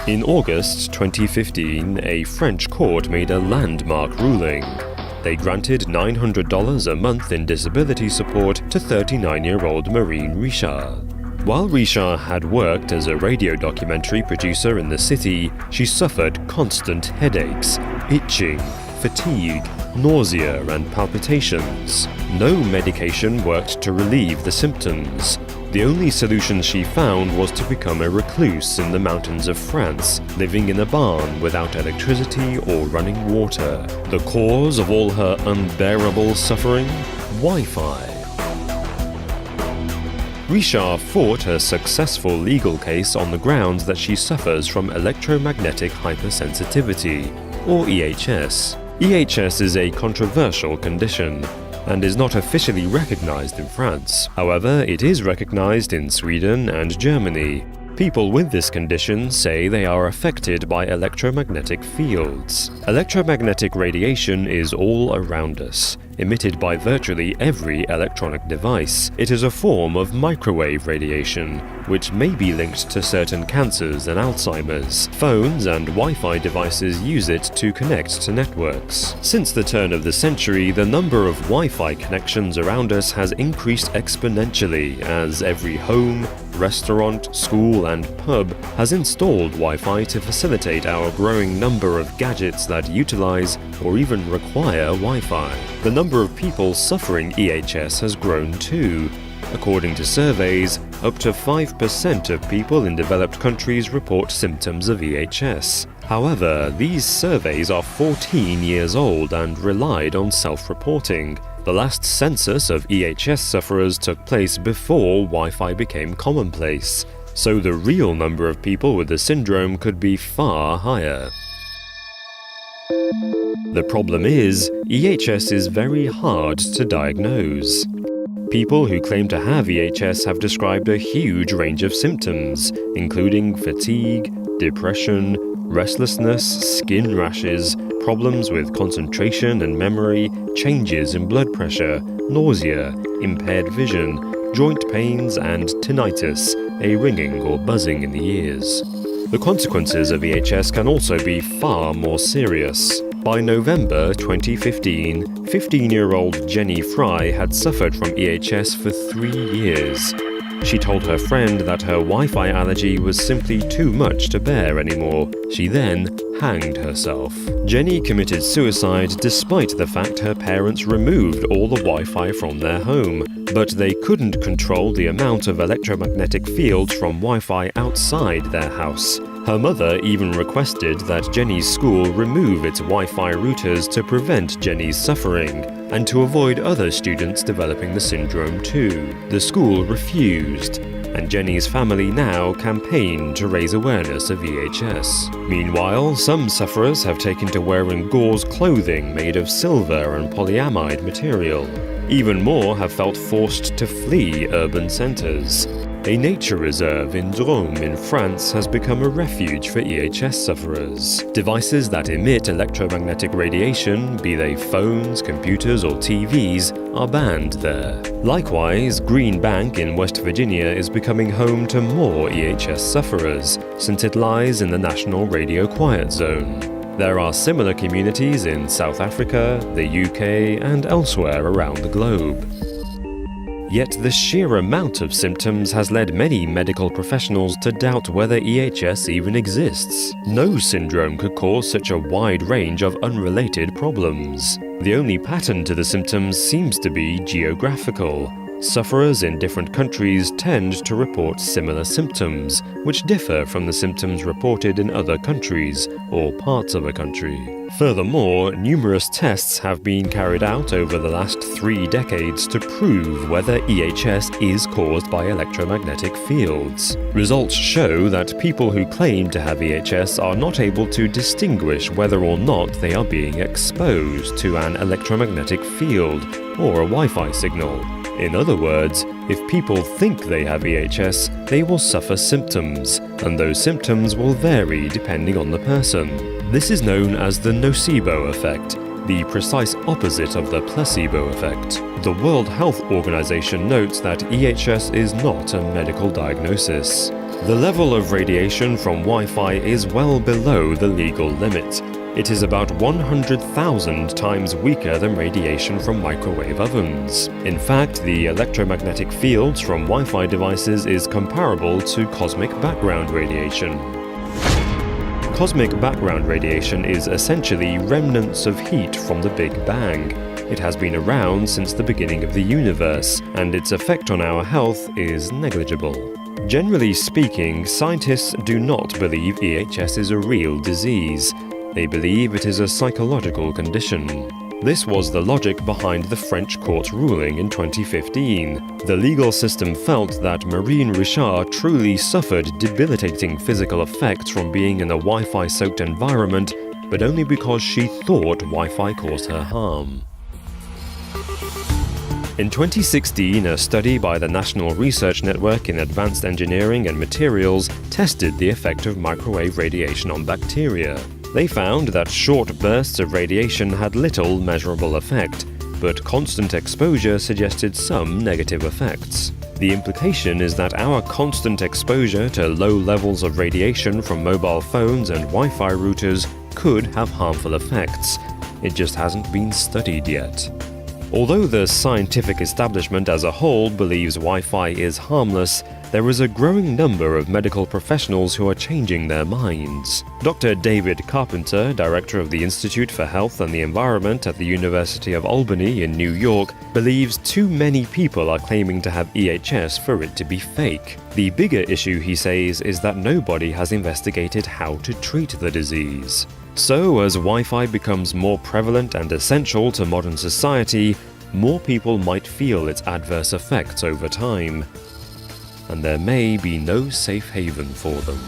In August 2015, a French court made a landmark ruling. They granted $900 a month in disability support to 39-year-old Marine Richard. While Richard had worked as a radio documentary producer in the city, she suffered constant headaches, itching, fatigue, nausea and palpitations. No medication worked to relieve the symptoms. The only solution she found was to become a recluse in the mountains of France, living in a barn without electricity or running water. The cause of all her unbearable suffering? Wi-Fi. Richard fought her successful legal case on the grounds that she suffers from electromagnetic hypersensitivity, or EHS. EHS is a controversial condition and is not officially recognized in France. However, it is recognized in Sweden and Germany. People with this condition say they are affected by electromagnetic fields. Electromagnetic radiation is all around us, emitted by virtually every electronic device. It is a form of microwave radiation, which may be linked to certain cancers and Alzheimer's. Phones and Wi-Fi devices use it to connect to networks. Since the turn of the century, the number of Wi-Fi connections around us has increased exponentially as every home, restaurant, school and pub has installed Wi-Fi to facilitate our growing number of gadgets that utilize or even require Wi-Fi. The number of people suffering EHS has grown too. According to surveys, up to 5% of people in developed countries report symptoms of EHS. However, these surveys are 14 years old and relied on self-reporting. The last census of EHS sufferers took place before Wi-Fi became commonplace, so the real number of people with the syndrome could be far higher. The problem is, EHS is very hard to diagnose. People who claim to have EHS have described a huge range of symptoms, including fatigue, depression, restlessness, skin rashes, problems with concentration and memory, changes in blood pressure, nausea, impaired vision, joint pains and tinnitus, a ringing or buzzing in the ears. The consequences of EHS can also be far more serious. By November 2015, 15-year-old Jenny Fry had suffered from EHS for 3 years. She told her friend that her Wi-Fi allergy was simply too much to bear anymore. She then hanged herself. Jenny committed suicide despite the fact her parents removed all the Wi-Fi from their home, but they couldn't control the amount of electromagnetic fields from Wi-Fi outside their house. Her mother even requested that Jenny's school remove its Wi-Fi routers to prevent Jenny's suffering and to avoid other students developing the syndrome too. The school refused, and Jenny's family now campaign to raise awareness of EHS. Meanwhile, some sufferers have taken to wearing gauze clothing made of silver and polyamide material. Even more have felt forced to flee urban centres. A nature reserve in Drôme in France has become a refuge for EHS sufferers. Devices that emit electromagnetic radiation, be they phones, computers or TVs, are banned there. Likewise, Green Bank in West Virginia is becoming home to more EHS sufferers, since it lies in the National Radio Quiet Zone. There are similar communities in South Africa, the UK and elsewhere around the globe. Yet the sheer amount of symptoms has led many medical professionals to doubt whether EHS even exists. No syndrome could cause such a wide range of unrelated problems. The only pattern to the symptoms seems to be geographical. Sufferers in different countries tend to report similar symptoms, which differ from the symptoms reported in other countries or parts of a country. Furthermore, numerous tests have been carried out over the last 3 decades to prove whether EHS is caused by electromagnetic fields. Results show that people who claim to have EHS are not able to distinguish whether or not they are being exposed to an electromagnetic field or a Wi-Fi signal. In other words, if people think they have EHS, they will suffer symptoms, and those symptoms will vary depending on the person. This is known as the nocebo effect, the precise opposite of the placebo effect. The World Health Organization notes that EHS is not a medical diagnosis. The level of radiation from Wi-Fi is well below the legal limit. It is about 100,000 times weaker than radiation from microwave ovens. In fact, the electromagnetic fields from Wi-Fi devices is comparable to cosmic background radiation. Cosmic background radiation is essentially remnants of heat from the Big Bang. It has been around since the beginning of the universe, and its effect on our health is negligible. Generally speaking, scientists do not believe EHS is a real disease. They believe it is a psychological condition. This was the logic behind the French court ruling in 2015. The legal system felt that Marine Richard truly suffered debilitating physical effects from being in a Wi-Fi-soaked environment, but only because she thought Wi-Fi caused her harm. In 2016, a study by the National Research Network in Advanced Engineering and Materials tested the effect of microwave radiation on bacteria. They found that short bursts of radiation had little measurable effect, but constant exposure suggested some negative effects. The implication is that our constant exposure to low levels of radiation from mobile phones and Wi-Fi routers could have harmful effects. It just hasn't been studied yet. Although the scientific establishment as a whole believes Wi-Fi is harmless, there is a growing number of medical professionals who are changing their minds. Dr. David Carpenter, director of the Institute for Health and the Environment at the University of Albany in New York, believes too many people are claiming to have EHS for it to be fake. The bigger issue, he says, is that nobody has investigated how to treat the disease. So, as Wi-Fi becomes more prevalent and essential to modern society, more people might feel its adverse effects over time. And there may be no safe haven for them.